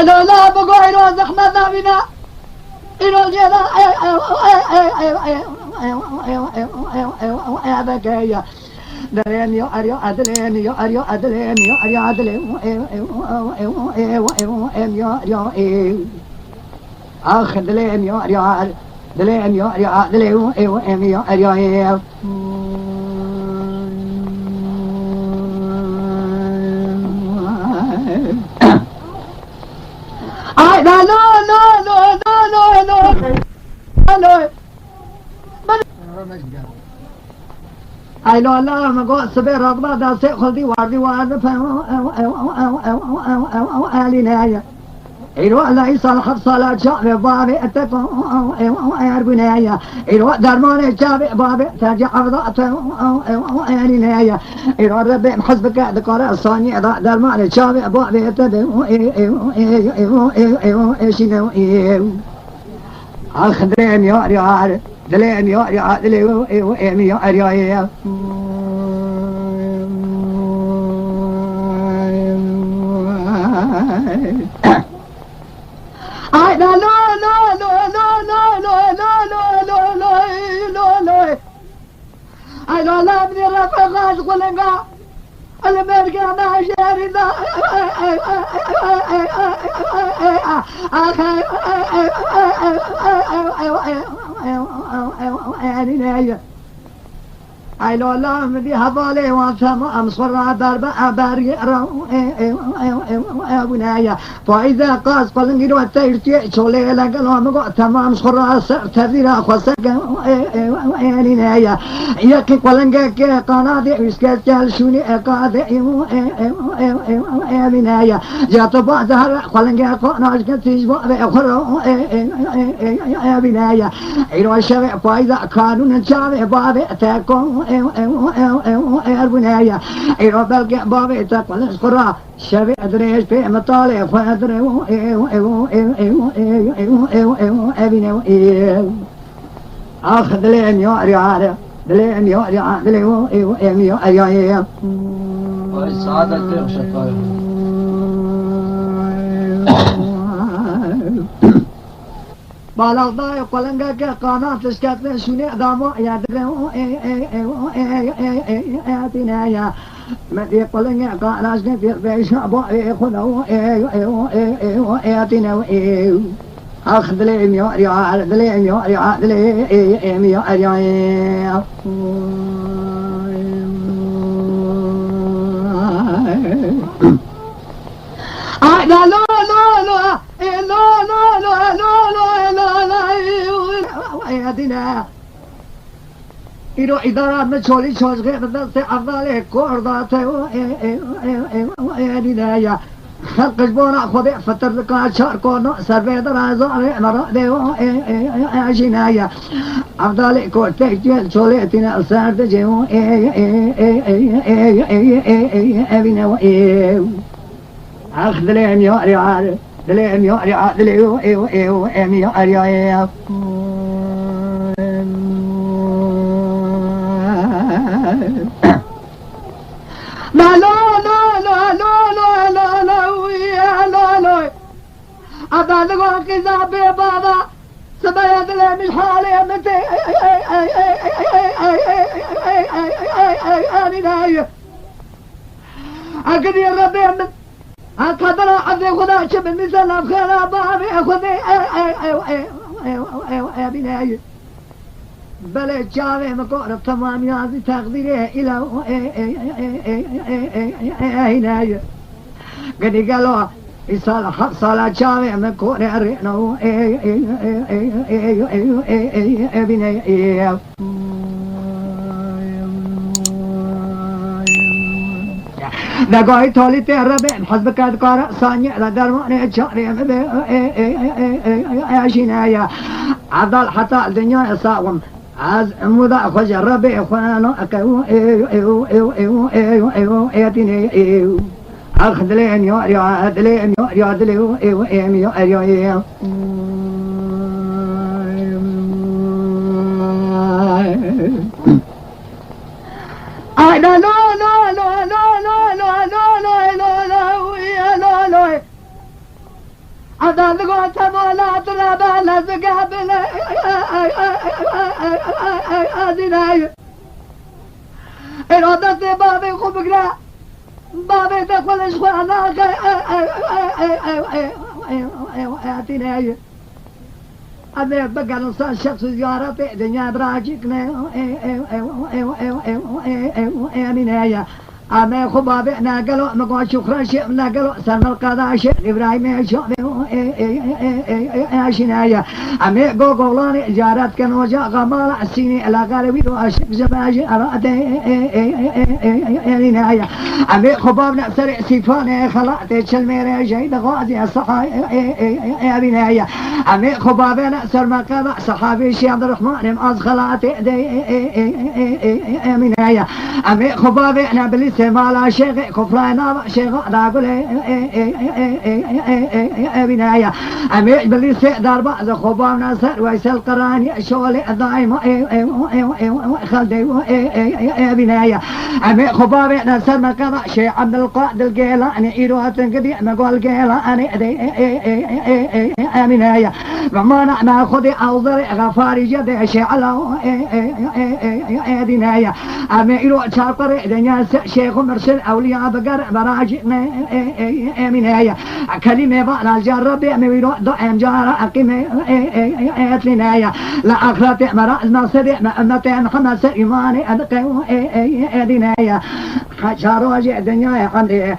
أنا لا بقول روز أحمد بنا روز يا بكيا دلين يا أريو أدلين يا أريو أدلين يا أريو أدلين يا أريو أخ دلين يا أريو دلين يا أريو دلين يا أريو I no I know Allah ma go sabe ragba da se khuldi wardi ward fa alinaya إلو الله يصلح صلاة شعب بابي أتكو أربنايا إلو درمان شعب بابي ترجع أفضاء أربنايا إلو ربي محسبك ذكر الصاني درمان شعب بابي أتكو شنو أخدرين يا ريال دلين يا ريال دلين يا ريال I no I don't love the Rafagas Gulenga American sharing the I know love the Havale wants some Amsora Darba Abari Abunaya. For either cause calling it what they Chole like a Lomago Tamam Sora Tavira Hosaka Aninaya. Yaki Kalanga Kanadi is Katal Shuni Akade Avinaya. Yatoba Kalanga Konas Gatis Avinaya. It was Shave by the Kanun and Chave Babi attack أربنايا إيرو بلقى بابي تقول القراء شبي أدريش في مطالع فأدري أخذ لين يوري عارف دلين يوري عارف دلين يوري سعادة كيف شكرا بالغ قلنگا که قانات اسکت شونی دامو یادره اتنایا مدی قلنگا قاناش نه بیش ابو خلو اتنا اخذ لي يوري عاد لي يوري عاد لي يوري لا لا لا يدنا إلو إدارات مشولي شوزغي بدلت أفضل كوردات يدنا خلق جبونا خذ فتر لك شهر كونو سربيد رازو مرة عجينايا أفضل كورتك شولي تنا السرد جو أبينا أخذ لين يوري عارف دلين يوري عارف دلين يوري عارف لا لا لا لا لا لا لا ويا لا لا أبغى كذا ببابا سبيد لي مش حالي متى أنا أكيد يا ربي أقدر أبي خدا شب مثل أبخر بابي أخذي أبنائي بل جاوي مقرب تمام يازي تقديره إلى هناي قد قالوا إصالة صلاة جاوي مقرب أرينه أبنائي نقاي تولي تهرب حسب كذكار ثانية لدرمان شاري عشينايا عضل حتى الدنيا يساوم از مذا خج ربي اخوانو اكو ايتني اخذ لين يوري عدلين يوري عدلين يوري I no no no no no no no no no no no no no هذا لقوت مولات ربا لزقا بلا أدناي إرادة بابي خبقنا بابي تقول شوانا أدناي أنا بقى نصان شخص زيارتي دنيا براجكنا أمينايا أما خبابنا قالوا مقوا شكرا شئنا قالوا سلم القضاء شئ إبراهيم شئ أشنايا أما قولاني جارت كانوا جاء غمال السيني على غالبي وأشك زباجي أراد أمينايا أما خبابنا سرع سيفاني خلعت تشلميري جيد غازي الصحاي أمينايا أما خبابنا سلم القضاء صحابي شي عبد الرحمن مأز خلعت أمينايا أما خبابنا بلس مالا شيخ كفرانا شيخ داقل بنايا أمي بليس دربا زخوبا ناصر ويسل قراني شولي دايم خلدي بنايا أمي خبابي ناصر مكان شيخ عبد القادر الجيلاني إيروها تنقدي مقول جيلاني بنايا وما نعم خذي أوضري غفاري جدي شيخ على بنايا أمي إيروها شاقري دنيا شيخ مرسل أولياء بقر براجعنا أمينايا كلمة بقى الجرب يميلو ضعم جارة أقيم أتلنايا لا أخرت مرأة نصر مأمتين خمس إيماني أدقى أدنايا حشارو جي الدنيا عندي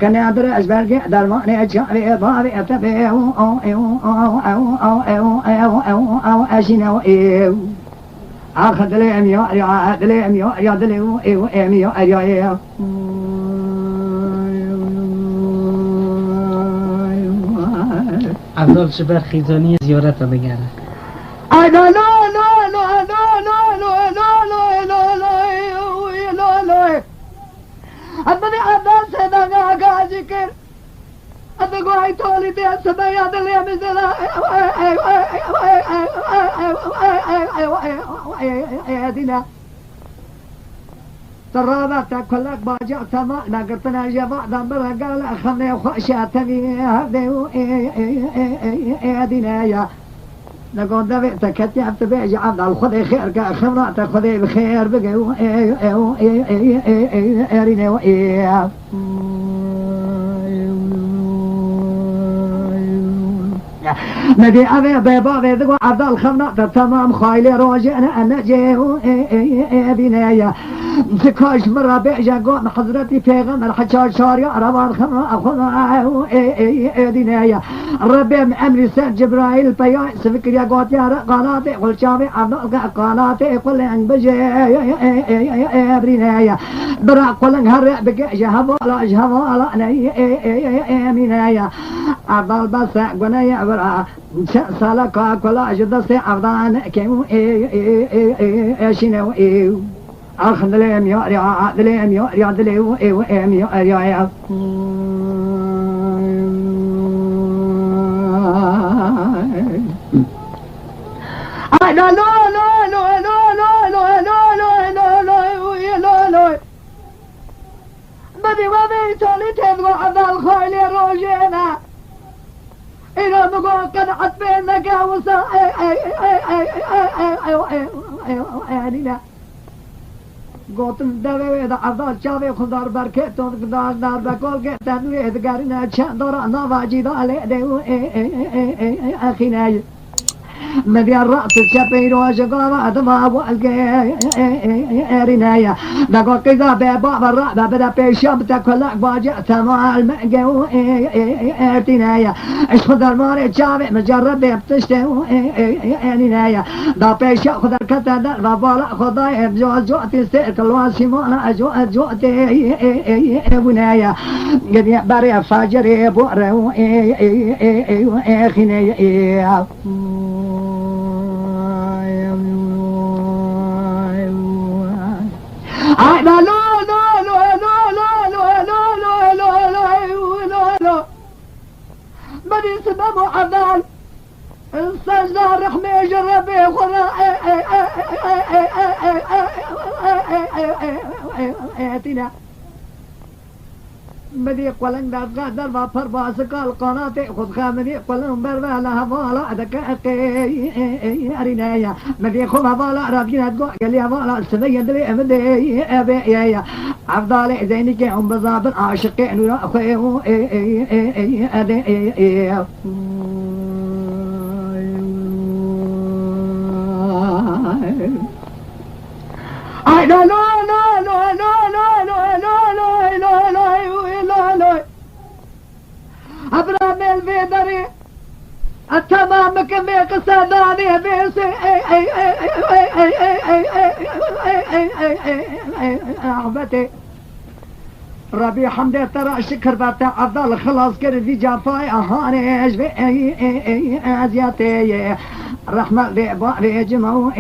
كان يدري أسبرق درماني أجاري باري أتبه أو أشينو أخذ لي أميو أخذ لي أميو أخذ لي أميو أميو عبدال شبر خیزانی زیارت رو بگره لا لا لا لا لا لا لا لا لا لا لا أبدي عباس هذا قاعد ذكر أبغى هاي تولي ده سبايا دليا مثلا أدينا ترابط كلك باجع تما نقطنا جماعة دمبر قال خلنا خشاتني هذا أدينا يا نقول ده تكتي أبتبع عبد الخذ خير كخبرة تأخذ بخير بقى أرينا وإيه ندي أبي بابا بيدقوا عبد الخمرة تمام خايلي روجنا أنا جيه بنايا تكاش مرة بيجا قوم حضرتي بيغمر حجاج شارع روان خمرة أخذ بنايا ربي أمري سيد جبرائيل بيان سفكر يا قوت يا قناتي قل شامي عبد قناتي قل عن بجي بنايا برا قل انهرع بقى جهبوا لا جهبوا لا بنايا عبد البس قنايا برا سالك كلا جد سي عبدان كيمو شنو أخذ لهم يا عاد لهم يا عاد لهم يا لا لا لا لا لا لا لا لا لا لا بدي وبي تولي تبغى عبد الخيل روجينا إذا بقول كان عتبينك وصا أيوة قوتم دوي إذا عبد شافي خضار بركتون خضار دار بقول كتنوي إذا قارنا شندور نواجي ذا ديو أخينا مدي الرأس الشبير وشقارة دماء والقيرنايا دقوا كذا بابا الرأب بدا بيشاب تكلك باجع تمع المأجو ارتنايا اش خذ الماري جامع مجرب بيبتشتو ارنايا دا بيشاب خذ الكتا دا ربالا خذا جوت استيق الواسمونا جوت ابنايا قد يعبر فاجر بؤر اخنايا لا لا لا لا لا لا لا لا لا بدي سبب عدال استجدى رحمة جربي خنا مدي قلن در و پرواز کال قناته خود خامدی قلن بر لها بالا دکاقی ارینایا مدي خوب بالا رابينات قو قال يا بالا سبي دبي امدي ابي يا افضل زينك ام بزاب عاشقين ويا اخوي I don't know, أبرام الفيدري التمام كميك صداني بيس أغبتي ربي حمدي ترى شكر بابتا عبدال خلاص كرد في جافاي أهاني أجبي أزياتي رحمة لي باري جمعو